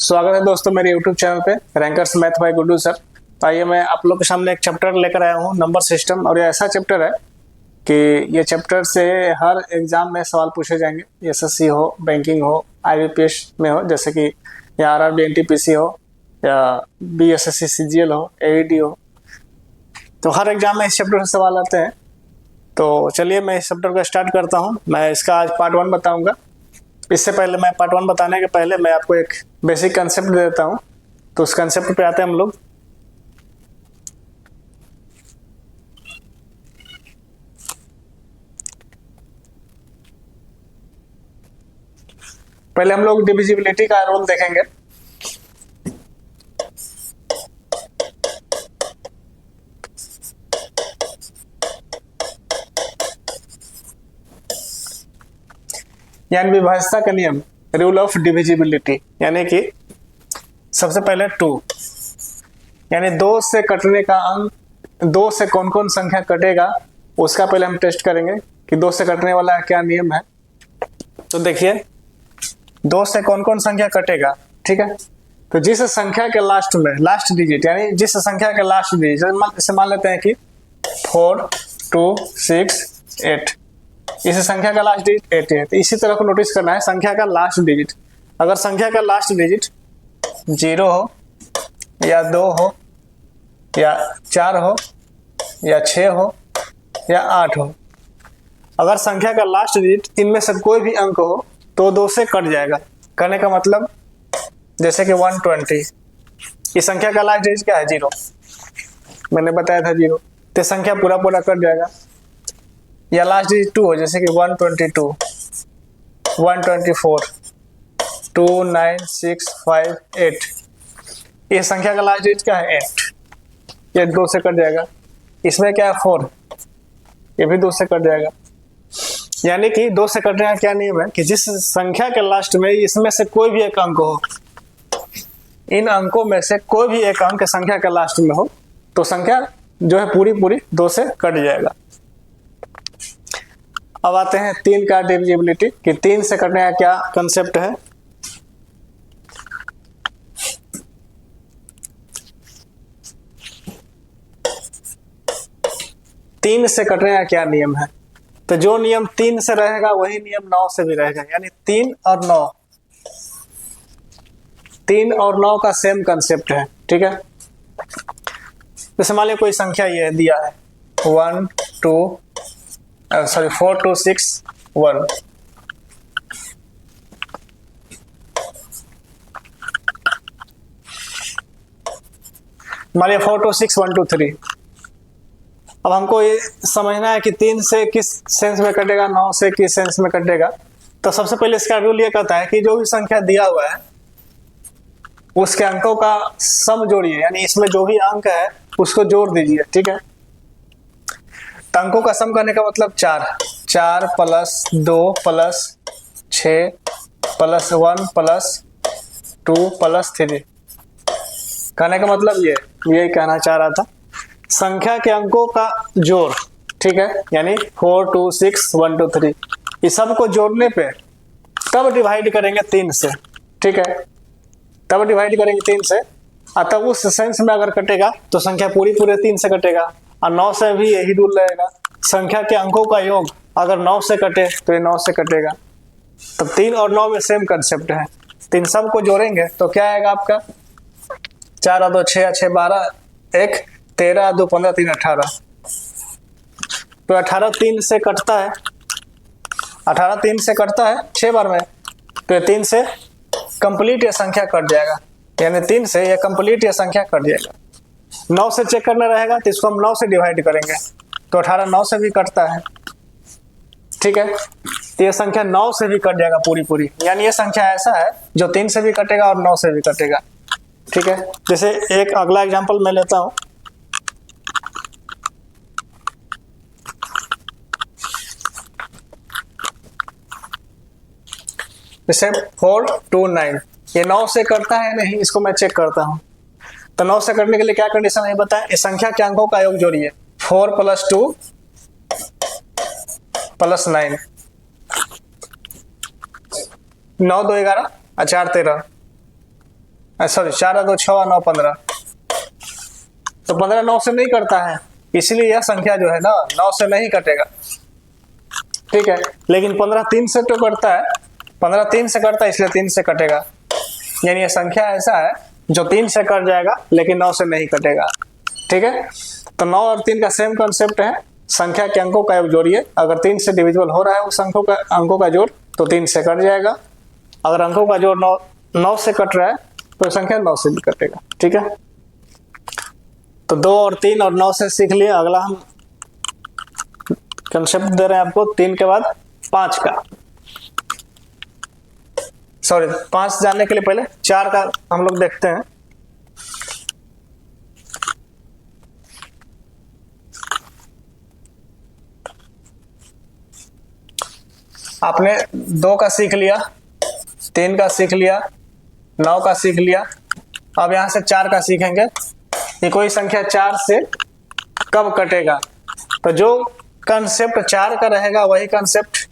स्वागत है दोस्तों मेरे YouTube चैनल पे rankers math bye Guddu sir. तो आइए मैं आप लोग के सामने एक चैप्टर लेकर आया हूँ, नंबर सिस्टम। और ये ऐसा चैप्टर है कि ये चैप्टर से हर एग्जाम में सवाल पूछे जाएंगे। एसएससी हो, बैंकिंग हो, आईबीपीएस में हो, जैसे कि या आरआरबी एनटीपीसी हो, या बीएसएससी सीजीएल हो, एईडी हो, तो हर एग्जाम में इस चैप्टर से सवाल आते हैं। तो चलिए मैं इस चैप्टर को स्टार्ट करता हूँ। मैं इसका आज पार्ट 1 बताऊँगा। इससे पहले मैं पार्ट 1 बताने के पहले मैं आपको एक बेसिक कंसेप्ट दे देता हूं। तो उस कंसेप्ट पे आते हैं हम लोग। पहले हम लोग डिविजिबिलिटी का रोल देखेंगे। यानी विभाज्यता का नियम, रूल ऑफ डिविजिबिलिटी, यानी कि सबसे पहले 2, यानी 2 से कटने का अंक, 2 से कौन कौन संख्या कटेगा उसका पहले हम टेस्ट करेंगे कि 2 से कटने वाला क्या नियम है। तो देखिए 2 से कौन कौन संख्या कटेगा, ठीक है। तो जिस संख्या के लास्ट में लास्ट डिजिट, यानी जिस संख्या के लास्ट डिजिट, जैसे मान लेते हैं कि 4 2 6 8, इस संख्या का लास्ट डिजिट 8 है। तो इसी तरह को नोटिस करना है संख्या का लास्ट डिजिट। अगर संख्या का लास्ट डिजिट 0 हो या 2 हो या 4 हो या 6 हो या 8 हो, अगर संख्या का लास्ट डिजिट इनमें से कोई भी अंक हो तो 2 से कट जाएगा। करने का मतलब जैसे कि 120, इस संख्या का लास्ट डिजिट क्या है? 0, मैंने बताया था 0, तो संख्या पूरा पूरा कट जाएगा। या लास्ट डिजिट 2 हो, जैसे कि 122, 124, 2 9 6 5 8, ये संख्या का लास्ट डिजिट क्या है? 8, ये 2 से कट जाएगा। इसमें क्या है? 4, ये भी 2 से कट जाएगा। यानी कि 2 से कटने का क्या नियम है कि जिस संख्या के लास्ट में इसमें से कोई भी एक अंक हो, इन अंकों में से कोई भी एक अंक संख्या के लास्ट में हो तो संख्या जो है पूरी पूरी 2 से कट जाएगा। अब आते हैं 3 का डिविजिबिलिटी कि 3 से कटने का क्या कंसेप्ट है। तीन से कटने का क्या नियम है? तो जो नियम 3 से रहेगा वही नियम 9 से भी रहेगा। यानी 3 और 9, 3 और 9 का सेम कंसेप्ट है, ठीक है। जैसे मान लीजिए कोई संख्या ये दिया है 4 2 6 1, मान लीजिए 4 2 6 1 2 3। अब हमको ये समझना है कि 3 से किस सेंस में कटेगा, 9 से किस सेंस में कटेगा। तो सबसे पहले इसका रूल ये कहता है कि जो भी संख्या दिया हुआ है उसके अंकों का सम जोड़िए, यानी इसमें जो भी अंक है उसको जोड़ दीजिए, ठीक है। तो अंकों का सम करने का मतलब 4 plus 2 plus 6 plus 1 plus 2 plus 3। कहने का मतलब ये कहना चाह रहा था, संख्या के अंकों का जोड़, ठीक है। यानी 4 2 6 1 2 3, इस सब को जोड़ने पे तब डिवाइड करेंगे 3 से, ठीक है। तब डिवाइड करेंगे 3 से, तब उस सेंस में अगर कटेगा तो संख्या पूरी पूरे 3 से कटेगा। और 9 से भी यही रूल रहेगा, संख्या के अंकों का योग अगर 9 से कटे तो ये 9 से कटेगा। तो 3 और 9 में सेम कंसेप्ट है। तो इन सब को जोड़ेंगे तो क्या आएगा आपका? 4 2 6 6 12 1 13 2 15 3 18। तो 18 3 से कटता है, 18 3 से कटता है 6 बार में, तो 3 से कंप्लीट ये संख्या कट जाएगा। यानी 3 से ये कंप्लीट ये संख्या कट जाएगा। 9 से चेक करना रहेगा तो इसको हम 9 से डिवाइड करेंगे, तो 18 9 से भी कटता है, ठीक है। तो ये संख्या 9 से भी कट जाएगा पूरी पूरी। यानी ये संख्या ऐसा है जो 3 से भी कटेगा और 9 से भी कटेगा, ठीक है। जैसे एक अगला एग्जांपल मैं लेता हूं। जैसे 4 2 9, ये 9 से करता है नहीं, इसको मैं चेक करता हूं। तो 9 से करने के लिए क्या कंडीशन है बताएं? इस संख्या के अंकों का योग जोड़िए, 4 प्लस 2 प्लस 9, 9 2 11 4 13, सॉरी 4 2 6 9 15, तो 15 9 से नहीं करता है, इसलिए यह संख्या जो है ना 9 से नहीं कटेगा, ठीक है। लेकिन 15 3 से तो करता है, 15 3 से करता है, इसलिए 3 से कटेगा। यानी यह संख्या ऐसा है जो 3 से कट जाएगा लेकिन 9 से नहीं कटेगा, ठीक है। तो 9 और 3 का सेम कॉन्सेप्ट है, संख्या के अंकों का योग जोड़िए, अगर 3 से डिविजिबल हो रहा है उस अंकों का जोड़ तो 3 से कट जाएगा, अगर अंकों का जोड़ 9 से कट रहा है तो संख्या 9 से भी कटेगा, ठीक है। तो 2 और 3 और 9 से सीख लिए। अगला हम कंसेप्ट दे रहे हैं आपको 3 के बाद 5 का, सॉरी 5 जानने के लिए पहले 4 का हम लोग देखते हैं। आपने 2 का सीख लिया, 3 का सीख लिया, 9 का सीख लिया, अब यहां से 4 का सीखेंगे कि कोई संख्या 4 से कब कटेगा। तो जो कंसेप्ट 4 का रहेगा वही कंसेप्ट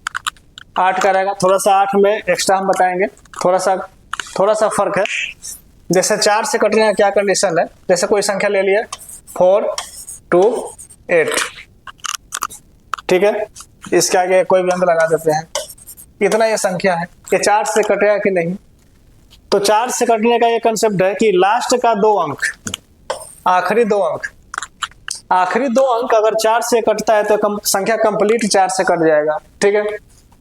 8 का रहेगा, थोड़ा सा 8 में एक्स्ट्रा हम बताएंगे, थोड़ा सा फर्क है। जैसे 4 से कटने का क्या कंडीशन है, जैसे कोई संख्या ले लिया 4 2 8, ठीक है, इसके आगे कोई भी अंक लगा देते हैं, इतना ये संख्या है, ये 4 से कटेगा कि नहीं। तो 4 से कटने का ये कंसेप्ट है कि लास्ट का 2 अंक, आखिरी 2 अंक, आखिरी 2 अंक अगर 4 से कटता है तो संख्या कंप्लीट 4 से कट जाएगा, ठीक है।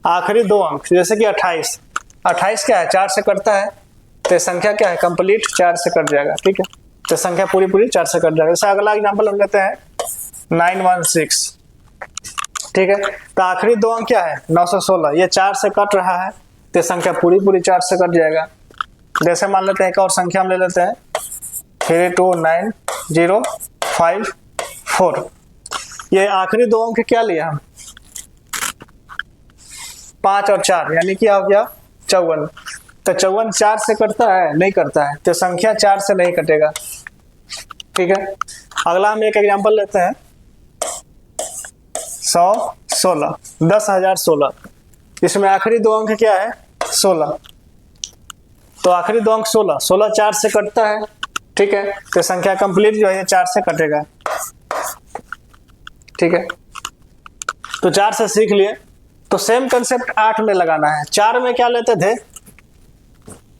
आखिरी 2 अंक जैसे कि 28, 28 क्या है 4 से कटता है, तो संख्या क्या है कंप्लीट 4 से कट जाएगा, ठीक है। तो संख्या पूरी 4 से कट जाएगा। जैसे अगला एग्जाम्पल हम लेते हैं 916, ठीक है। तो आखिरी 2 अंक क्या है 916, ये 4 से कट रहा है तो संख्या पूरी 4 से कट जाएगा। जैसे मान लेते हैं एक और संख्या हम ले लेते हैं 32905 ये आखिरी 2 अंक क्या लिया हम 5 और 4, यानी कि आ गया 54। तो 54 4 से कटता है नहीं करता है, तो संख्या 4 से नहीं कटेगा, ठीक है। अगला हम एक एग्जांपल लेते हैं 116 10,016, इसमें आखिरी 2 अंक क्या है 16, तो आखिरी 2 अंक 16 4 से कटता है, ठीक है। तो संख्या कंप्लीट जो है 4 से कटेगा, ठीक है। तो 4 से सीख लिए। तो सेम कंसेप्ट 8 में लगाना है। 4 में क्या लेते थे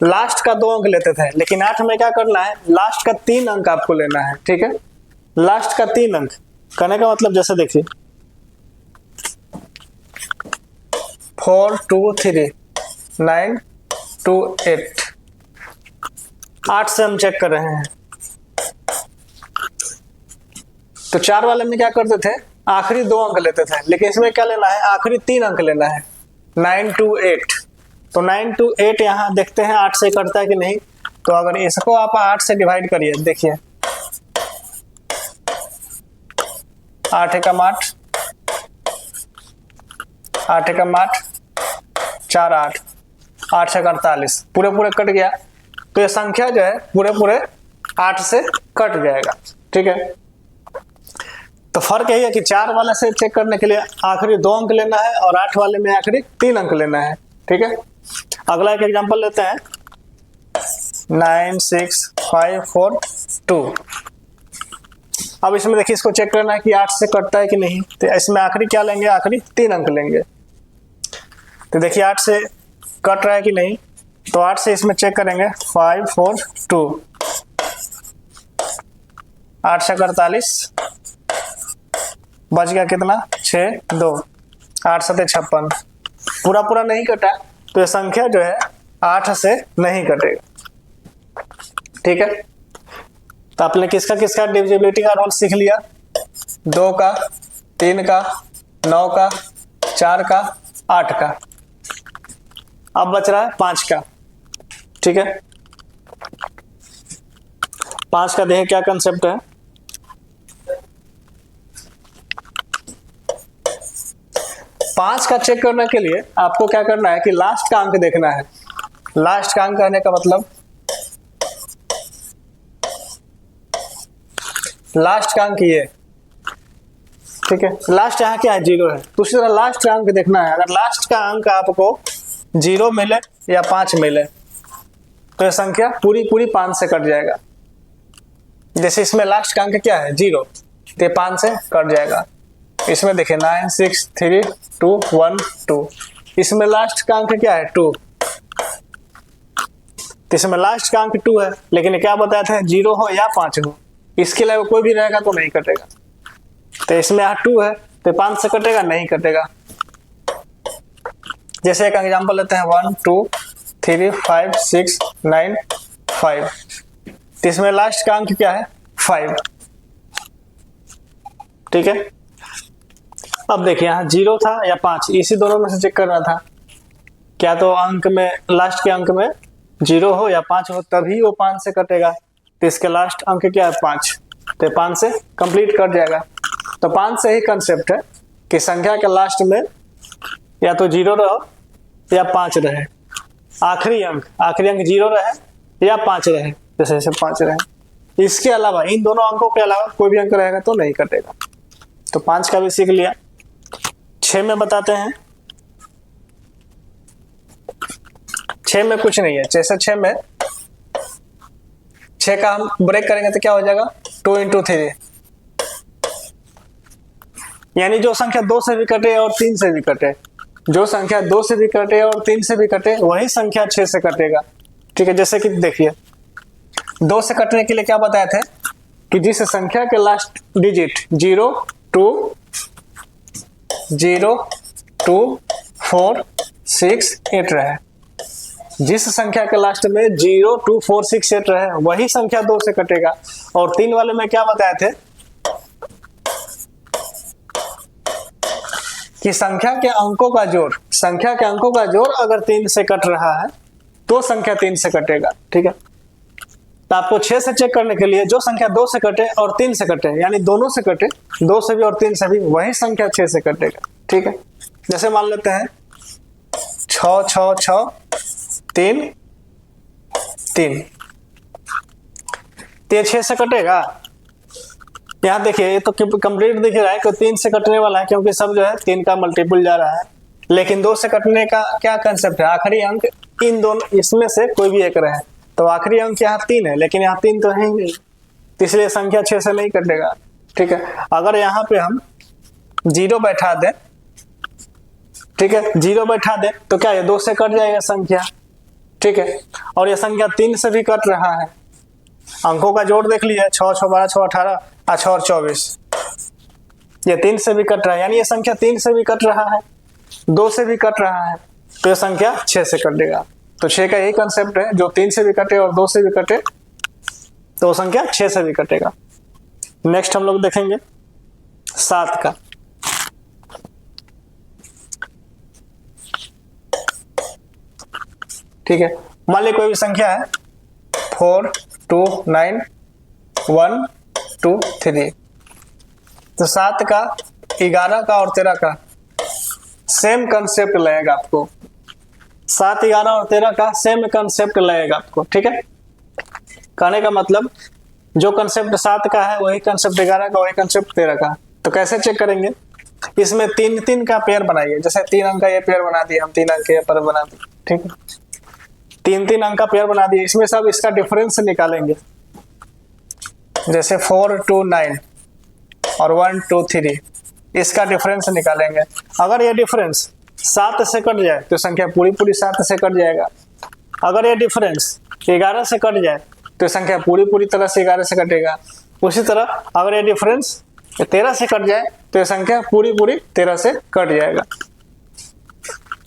लास्ट का 2 अंक लेते थे, लेकिन 8 में क्या करना है लास्ट का 3 अंक आपको लेना है, ठीक है। लास्ट का 3 अंक करने का मतलब जैसे देखिए 4 2 3 9 2 8, 8 से हम चेक कर रहे हैं। तो 4 वाले में क्या करते थे आखिरी 2 अंक लेते थे, लेकिन इसमें क्या लेना है आखिरी 3 अंक लेना है 9 2 8। तो 9 2 8 यहाँ देखते हैं 8 से कटता है कि नहीं। तो अगर इसको आप 8 से डिवाइड करिए, देखिए 8 एकम 8 8 एकम 8 4 8 8 से 48 पूरे कट गया। तो ये संख्या जो है पूरे 8 से कट जाएगा, ठीक है। तो फर्क यही है कि 4 वाले से चेक करने के लिए आखिरी 2 अंक लेना है और 8 वाले में आखिरी 3 अंक लेना है, ठीक है। अगला एक एग्जांपल लेते हैं 96542। अब इसमें देखिए इसको चेक करना है कि 8 से कटता है कि नहीं। तो इसमें आखिरी क्या लेंगे आखिरी 3 अंक लेंगे। तो देखिए 8 से कट रहा है कि नहीं, तो 8 से इसमें चेक करेंगे 542, 8 से 48 बच गया कितना 6 2, 8 7 56 पूरा नहीं कटा, तो ये संख्या जो है 8 से नहीं कटेगा, ठीक है। तो आपने किसका डिविजिबिलिटी का रोल सीख लिया 2 का 3 का 9 का 4 का 8 का। अब बच रहा है 5 का, ठीक है। 5 का देखिए क्या कंसेप्ट है। 5 का चेक करने के लिए आपको क्या करना है कि लास्ट का अंक देखना है। लास्ट का अंक कहने का मतलब लास्ट का अंक ये, ठीक है। लास्ट यहाँ क्या है 0 है, तो उसी तरह लास्ट का अंक देखना है। अगर लास्ट का अंक आपको 0 मिले या 5 मिले तो ये संख्या पूरी पूरी 5 से कट जाएगा। जैसे इसमें लास्ट का अंक क्या है 0, तो 5 से कट जाएगा। इसमें देखिए 9 6 3 2 1 2, इसमें लास्ट का अंक क्या है 2, तो इसमें लास्ट का अंक 2 है, लेकिन क्या बताया था 0 हो या 5 हो, इसके अलावा कोई भी रहेगा तो नहीं कटेगा। तो इसमें यहाँ 2 है तो 5 से कटेगा, नहीं कटेगा। जैसे एक एग्जांपल लेते हैं 1 2 3 5 6 9 5, तो इसमें लास्ट का अंक क्या है 5, ठीक है। अब देखिए यहाँ 0 था या 5, इसी दोनों में से चेक करना था, क्या तो अंक में लास्ट के अंक में 0 हो या 5 हो तभी वो 5 से कटेगा। तो इसके लास्ट अंक क्या है 5, तो 5 से कंप्लीट कट जाएगा। तो 5 से ही कंसेप्ट है कि संख्या के लास्ट में या तो 0 रहे या 5 रहे, आखिरी अंक 0 रहे या 5 रहे, जैसे 5 रहे। इसके अलावा इन दोनों अंकों के अलावा कोई भी अंक रहेगा तो नहीं कटेगा। तो 5 का भी सीख लिया। 6 में बताते हैं। 6 में कुछ नहीं है, जैसे 6 में 6 का हम ब्रेक करेंगे तो क्या हो जाएगा 2 × 3, यानी जो संख्या 2 से भी कटे और 3 से भी कटे, जो संख्या 2 से भी कटे और 3 से भी कटे वही संख्या 6 से कटेगा, ठीक है। जैसे कि देखिए 2 से कटने के लिए क्या बताए थे कि जिस संख्या के लास्ट डिजिट 0 2 0 2 4 6 8 रहे, जिस संख्या के लास्ट में 0 2 4 6 8 रहे वही संख्या 2 से कटेगा। और 3 वाले में क्या बताए थे कि संख्या के अंकों का जोड़ अगर 3 से कट रहा है तो संख्या 3 से कटेगा, ठीक है। तो आपको 6 से चेक करने के लिए जो संख्या 2 से कटे और 3 से कटे, यानी दोनों से कटे, 2 से भी और 3 से भी, वही संख्या 6 से कटेगा, ठीक है। जैसे मान लेते हैं 6 6 6 3 3, तो 6 से कटेगा। यहाँ देखिए ये तो कंप्लीट दिख रहा है कि 3 से कटने वाला है, क्योंकि सब जो है 3 का मल्टीपल जा रहा है। लेकिन 2 से कटने का क्या कंसेप्ट है, आखिरी अंक इन दोनों इसमें से कोई भी एक रहे, तो आखिरी अंक यहाँ 3 है, लेकिन यहाँ 3 तो है ही नहीं, इसलिए संख्या 6 से नहीं कटेगा, ठीक है। अगर यहाँ पे हम 0 बैठा दें, ठीक है, 0 बैठा दें तो क्या ये 2 से कट जाएगा संख्या, ठीक है। और ये संख्या 3 से भी कट रहा है, अंकों का जोड़ देख लीजिए 6 6 12 6 18 6 और 24, ये 3 से भी कट रहा है, यानी ये संख्या 3 से भी कट रहा है, 2 से भी कट रहा है, तो ये संख्या 6 से कटेगा। तो 6 का यही कंसेप्ट है, जो 3 से भी कटे और 2 से भी कटे तो वो संख्या 6 से भी कटेगा। नेक्स्ट हम लोग देखेंगे 7 का। ठीक है, मान ली कोई भी संख्या है 4 2 9 1 2 3, तो 7 का 11 का और 13 का सेम कंसेप्ट लगेगा आपको, 7 11 और 13 का सेम कंसेप्ट लगेगा आपको, ठीक है। कहने का मतलब जो कंसेप्ट 7 का है वही कंसेप्ट 11 का, वही कंसेप्ट 13 का। तो कैसे चेक करेंगे, इसमें 3 3 का पेयर बनाइए, जैसे 3 अंक का ये पेयर बना दिए हम, 3 अंक के पेयर बना दिए, ठीक है, 3 3 अंक का पेयर बना दिए। इसमें सब इसका डिफरेंस निकालेंगे, जैसे 4 2 9 और 1 2 3, इसका डिफरेंस निकालेंगे। अगर ये डिफरेंस 7 से कट जाए तो संख्या पूरी पूरी 7 से कट जाएगा। अगर ये डिफरेंस 11 से कट जाए तो संख्या पूरी पूरी तरह से 11 से कटेगा। उसी तरह अगर ये डिफरेंस 13 से कट जाए तो ये संख्या पूरी पूरी 13 से कट जाएगा।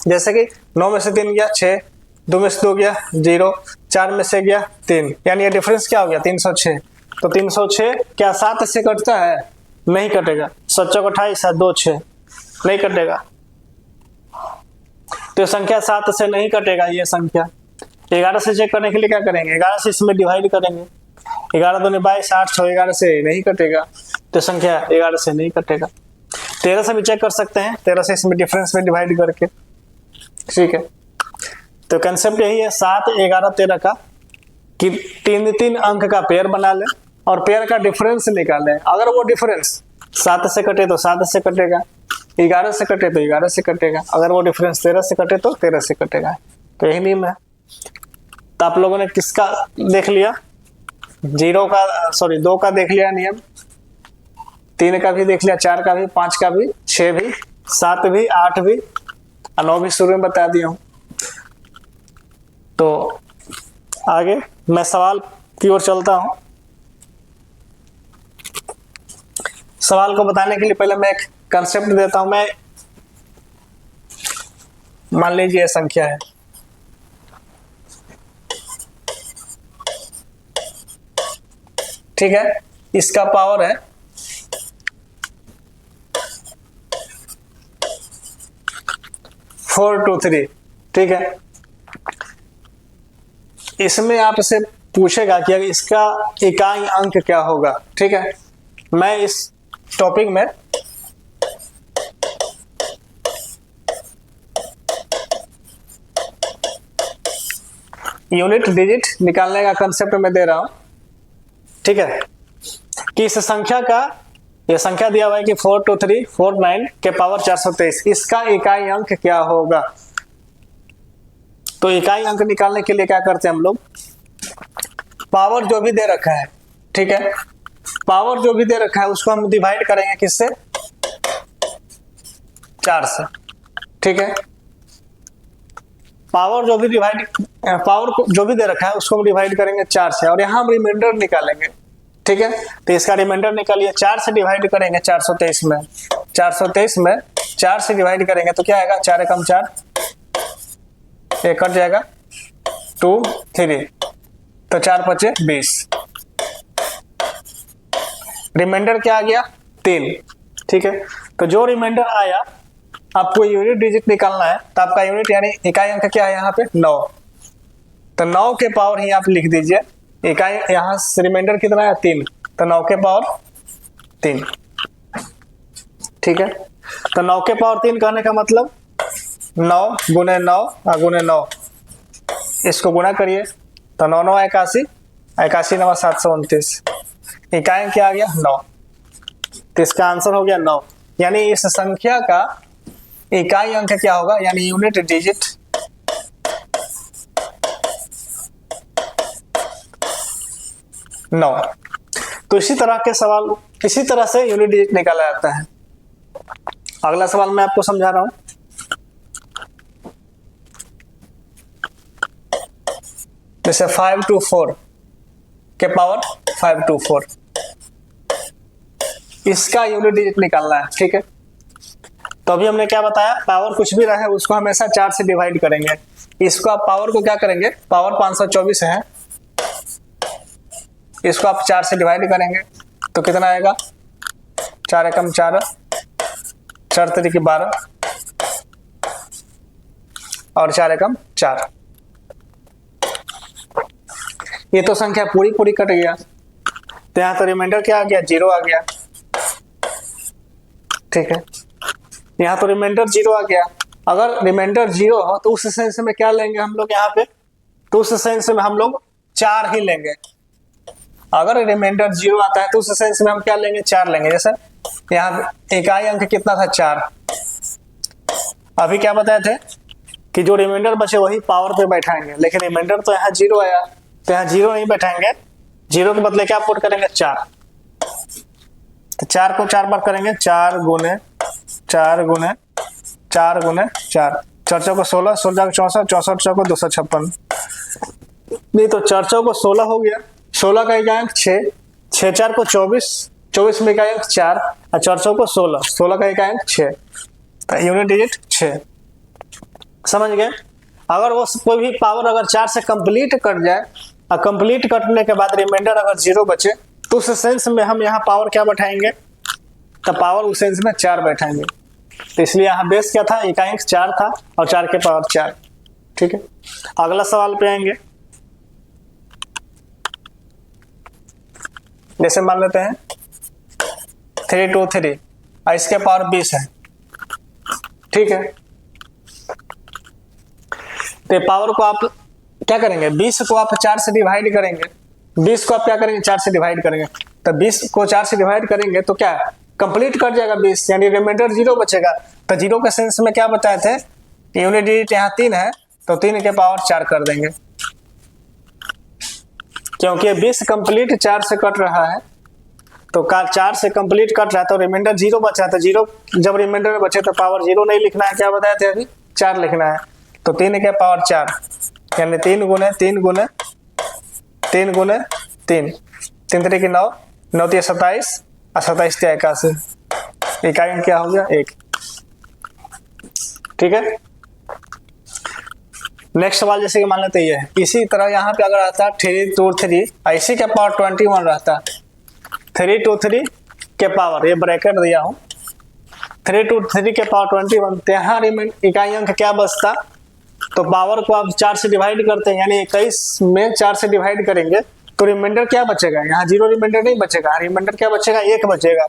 जैसे कि 9 में से 3 गया 6, 2 में से 2 गया 0, 4 में से गया 3, यानी ये डिफरेंस क्या हो गया 306। तो 306 क्या 7 से कटता है, नहीं कटेगा। 7 चौक 28 2 6, नहीं कटेगा। तो संख्या 7 से नहीं कटेगा। ये संख्या 11 से चेक करने के लिए क्या करेंगे, 11 से इसमें डिवाइड करेंगे, 11 दूनी 22 8 6, 11 से नहीं कटेगा, तो संख्या 11 से नहीं कटेगा। 13 से भी चेक कर सकते हैं, 13 से इसमें डिफरेंस में डिवाइड करके, ठीक है। तो कंसेप्ट यही है 7 11 13 का कि 3 3 अंक का पेयर बना ले और पेयर का डिफरेंस निकाले। अगर वो डिफरेंस 7 से कटे तो 7 से कटेगा, 11 से कटे तो 11 से कटेगा, अगर वो डिफरेंस 13 से कटे तो 13 से कटेगा। तो यही नियम है। तो आप लोगों ने किसका देख लिया, 2 का देख लिया नियम, 3 का भी देख लिया, 4 का भी, 5 का भी, 6 भी, 7 भी, 8 भी और 9 भी शुरू में बता दिया हूं। तो आगे मैं सवाल की ओर चलता हूं। सवाल को बताने के लिए पहले मैं एक कंसेप्ट देता हूं। मैं मान लीजिए यह संख्या है, ठीक है, इसका पावर है 423, ठीक है। इसमें आपसे पूछेगा कि अगर इसका इकाई अंक क्या होगा, ठीक है। मैं इस टॉपिक में यूनिट डिजिट निकालने का कंसेप्ट मैं दे रहा हूं, ठीक है, कि इस संख्या का, यह संख्या दिया हुआ है कि 42349 के पावर 423, इसका इकाई अंक क्या होगा। तो इकाई अंक निकालने के लिए क्या करते हैं हम लोग, पावर जो भी दे रखा है, ठीक है, पावर जो भी दे रखा है उसको हम डिवाइड करेंगे किससे, 4 से, ठीक है। पावर जो भी दे रखा है उसको हम डिवाइड करेंगे 4 से, और यहां हम रिमाइंडर निकालेंगे, ठीक है। तो इसका रिमाइंडर निकालिए, 4 से डिवाइड करेंगे 423 में, 423 में 4 से डिवाइड करेंगे तो क्या आएगा, 4 एकम 4, ये कट जाएगा 2 3, तो 4 पचे 20, रिमाइंडर क्या आ गया 3, ठीक है। तो जो रिमाइंडर आया आपको यूनिट डिजिट निकालना है, तो आपका यूनिट यानी इकाई अंक क्या है यहाँ पे 9, तो 9 के पावर ही आप लिख दीजिए, इकाई यहाँ से रिमाइंडर कितना है 3, तो 9 के पावर 3, ठीक है। तो 9 के पावर 3 कहने का मतलब 9 गुने 9 और गुने 9, इसको गुना करिए तो 9 9 81, 81 9 729, इकाई क्या आ गया 9, तो इसका आंसर हो गया 9। यानी इस संख्या का इकाई अंक क्या होगा, यानी यूनिट डिजिट 9। तो इसी तरह के सवाल, इसी तरह से यूनिट डिजिट निकाला जाता है। अगला सवाल मैं आपको समझा रहा हूं, जैसे 524 के पावर 524, इसका यूनिट डिजिट निकालना है, ठीक है। तो अभी हमने क्या बताया, पावर कुछ भी रहे उसको हमेशा 4 से डिवाइड करेंगे। इसको आप पावर को क्या करेंगे, पावर 524 है, इसको आप 4 से डिवाइड करेंगे तो कितना आएगा, 4 एकम 4, 4 तरीके 12 और 4 एकम 4। ये तो संख्या पूरी कट गया, तो यहां तो रिमाइंडर क्या आ गया, 0 आ गया, ठीक है। यहाँ तो रिमाइंडर 0 आ गया। अगर रिमाइंडर 0 हो तो उस सेंस में क्या लेंगे हम लोग यहाँ पे, तो उस सेंस में हम लोग 4 ही लेंगे। अगर रिमाइंडर 0 आता है तो उस सेंस में हम क्या लेंगे, 4 लेंगे। जैसे यहाँ इकाई अंक कितना था 4, अभी क्या बताए थे कि जो रिमाइंडर बचे वही पावर पे बैठाएंगे, लेकिन रिमाइंडर तो यहाँ 0 आया, तो यहाँ 0 नहीं बैठाएंगे, 0 के बदले क्या पुट करेंगे 4, तो 4 को 4 बार करेंगे, 4 गुने 4 गुने 4 गुने 4, 4 चौको 16, 16 64, 64 चौको 256, नहीं तो 4 चौको 16 हो गया, 16 का इकाई अंक 6, 6 4 को 24, 24 में इकाई अंक 4 और 4 चौको 16, 16 का इकाई अंक 6, तो यूनिट डिजिट 6। समझ गए। अगर वो कोई भी पावर अगर 4 से कंप्लीट कट जाए और कंप्लीट कटने के बाद रिमाइंडर अगर 0 बचे तो उस सेंस में हम यहाँ पावर क्या बैठाएंगे, तो पावर उस सेंस में 4 बैठाएंगे। तो इसलिए यहाँ बेस क्या था, इकाई अंक 4 था और 4 के पावर 4, ठीक है। अगला सवाल पे आएंगे, जैसे मान लेते हैं 323 और इसके पावर 20 है, ठीक है। तो पावर को आप क्या करेंगे, 20 को आप 4 से डिवाइड करेंगे, 20 को आप क्या करेंगे 4 से डिवाइड करेंगे, तो 20 को 4 से डिवाइड करेंगे तो क्या कंप्लीट कट जाएगा 20, यानी रिमाइंडर 0 बचेगा। तो 0 के सेंस में क्या बताए थे, यूनिट डिजिट यहाँ 3 है तो 3 के पावर 4 कर देंगे, क्योंकि 20 कंप्लीट 4 से कट रहा है, तो 4 से कंप्लीट कट रहा है तो रिमाइंडर 0 बचा, तो 0 जब रिमाइंडर में बचे तो पावर 0 नहीं लिखना है, क्या बताए थे अभी, 4 लिखना है। तो 3 के पावर 4 यानी 3 गुने 3 गुने 3 गुने 3, 3 3 की 9, 9 3 27 और 27 3 81, इकाई अंक क्या हो गया 1। ठीक है, नेक्स्ट सवाल जैसे कि मान लेते ये है, इसी तरह यहाँ पे अगर आता 3 2 3 इसी के पावर 21 रहता, 3 2 3 के पावर, ये ब्रैकेट दिया हूँ, 3 2 3 के पावर 21, तो यहाँ इकाई अंक क्या बचता, तो पावर को आप 4 से डिवाइड करते हैं, यानी 21 में 4 से डिवाइड करेंगे तो रिमाइंडर क्या बचेगा, यहाँ 0 रिमाइंडर नहीं बचेगा, रिमाइंडर क्या बचेगा 1 बचेगा,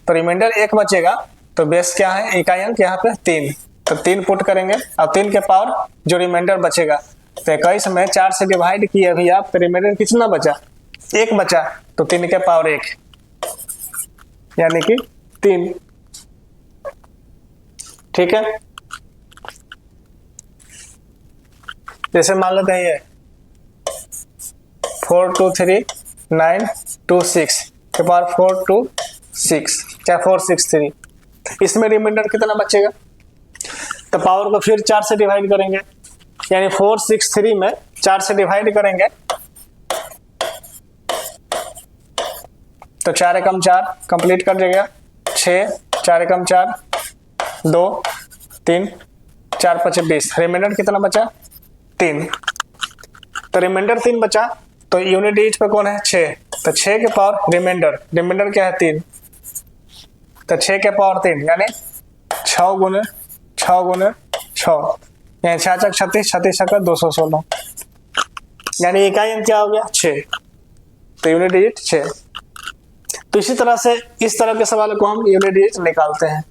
तो रिमाइंडर 1 बचेगा, तो बेस क्या है इकाई अंक यहाँ पे 3, तो 3 पुट करेंगे और 3 के पावर जो रिमाइंडर बचेगा, तो 21 में 4 से डिवाइड किए अभी आप, तो रिमाइंडर कितना बचा 1 बचा, तो 3 के पावर 1 यानी कि 3। ठीक है, जैसे मान लेते हैं ये 4 2 3 9 2 6 के पावर 4 2 6 क्या 4 6 3, इसमें रिमाइंडर कितना बचेगा, तो पावर को फिर 4 से डिवाइड करेंगे, यानी 4 6 3 में 4 से डिवाइड करेंगे तो 4 एकम 4 कंप्लीट कर देगा, 6 4 एकम 4 2 3 4 5 20, रिमाइंडर कितना बचा 3, तो रिमाइंडर 3 बचा, तो यूनिट ईच पे कौन है 6, तो 6 के पावर रिमाइंडर क्या है 3, तो 6 के पावर 3 यानी 6 गुने 6 गुने 6 यानी 6 छक 36 36 छक 216, यानी इकाई अंक क्या हो गया 6, तो यूनिट डिजिट 6। तो इसी तरह से इस तरह के सवाल को हम यूनिट डिजिट निकालते हैं।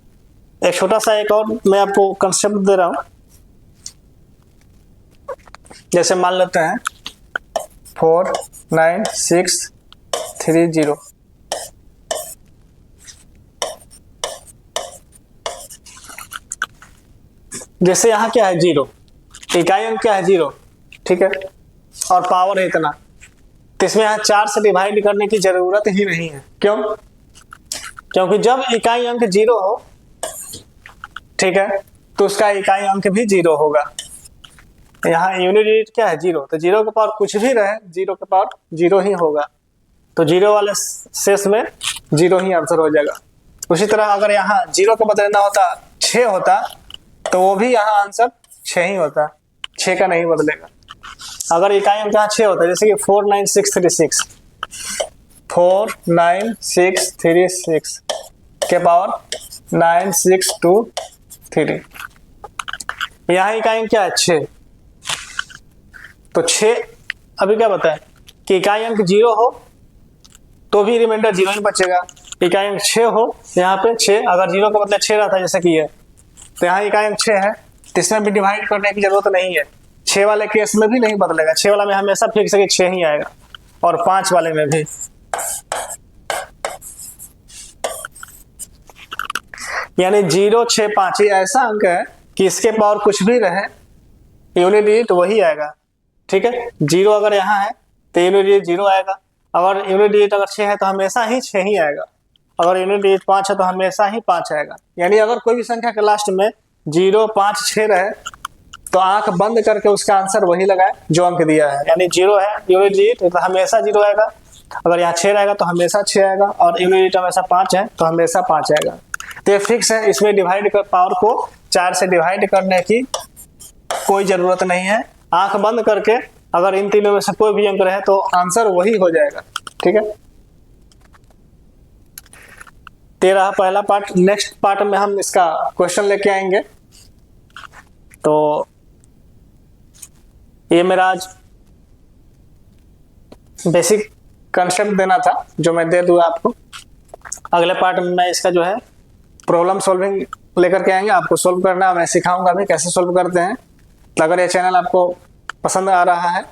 एक छोटा सा एक और मैं आपको कंसेप्ट दे रहा हूं, जैसे मान लेते हैं 4 9 6 3 0, जैसे यहाँ क्या है 0, इकाई अंक क्या है 0, ठीक है, और पावर है इतना, तो इसमें यहाँ 4 से डिवाइड करने की जरूरत ही नहीं है, क्यों, क्योंकि जब इकाई अंक 0 हो, ठीक है, तो उसका इकाई अंक भी 0 होगा। यहाँ यूनिट डिजिट क्या है 0, तो 0 के पावर कुछ भी रहे 0 के पावर 0 ही होगा, तो 0 वाले शेष में 0 ही आंसर हो जाएगा। उसी तरह अगर यहाँ 0 को बदलना होता 6 होता, तो वो भी यहाँ आंसर 6 ही होता, 6 का नहीं बदलेगा। अगर इकाई अंक यहाँ 6 होता है, जैसे कि 4 9 6 3 6 4 9 6 3 6 के पावर 9 6 2 3, यहाँ इकाई अंक क्या है 6, तो 6 अभी क्या बताएं कि इकाई अंक 0 हो तो भी रिमाइंडर 0 ही बचेगा, इकाई अंक 6 हो यहाँ पे 6, अगर 0 का मतलब 6 रहता जैसे कि ये, तो यहाँ इकाई अंक 6 है, तो इसमें भी डिवाइड करने की जरूरत नहीं है, 6 वाले केस में भी नहीं बदलेगा, 6 वाला में हमेशा फिक्स है कि 6 ही आएगा, और 5 वाले में भी। यानी 0 6 5 ये ऐसा अंक है कि इसके पावर कुछ भी रहे यूनिट डिजिट वही आएगा। ठीक है, 0 अगर यहाँ है तो यूनिट डिजिट 0 आएगा, अगर यूनिट डिजिट अगर 6 है तो हमेशा ही 6 ही आएगा, अगर यूनिट डिजिट 5 है तो हमेशा ही 5 आएगा। यानी अगर कोई भी संख्या के लास्ट में 0 5 6 रहे तो आंख बंद करके उसका आंसर वही लगाए जो अंक दिया है, यानी 0 है यूनिट डिजिट तो हमेशा 0 आएगा, अगर यहाँ 6 रहेगा तो हमेशा 6 आएगा, और यूनिट डिजिट हमेशा 5 है तो हमेशा 5 आएगा। तो ये फिक्स है, इसमें डिवाइड कर पावर को 4 से डिवाइड करने की कोई जरूरत नहीं है, आंख बंद करके अगर इन तीनों में से कोई भी अंक रहे तो आंसर वही हो जाएगा। ठीक है, तेरा पहला पार्ट, नेक्स्ट पार्ट में हम इसका क्वेश्चन लेके आएंगे। तो ये मेरा आज बेसिक कंसेप्ट देना था जो मैं दे दूंगा आपको। अगले पार्ट में मैं इसका जो है प्रॉब्लम सॉल्विंग लेकर के आएंगे, आपको सोल्व करना मैं सिखाऊंगा भी कैसे सोल्व करते हैं। तो अगर ये चैनल आपको पसंद आ रहा है,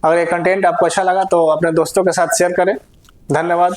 अगर ये कंटेंट आपको अच्छा लगा तो अपने दोस्तों के साथ शेयर करें। धन्यवाद।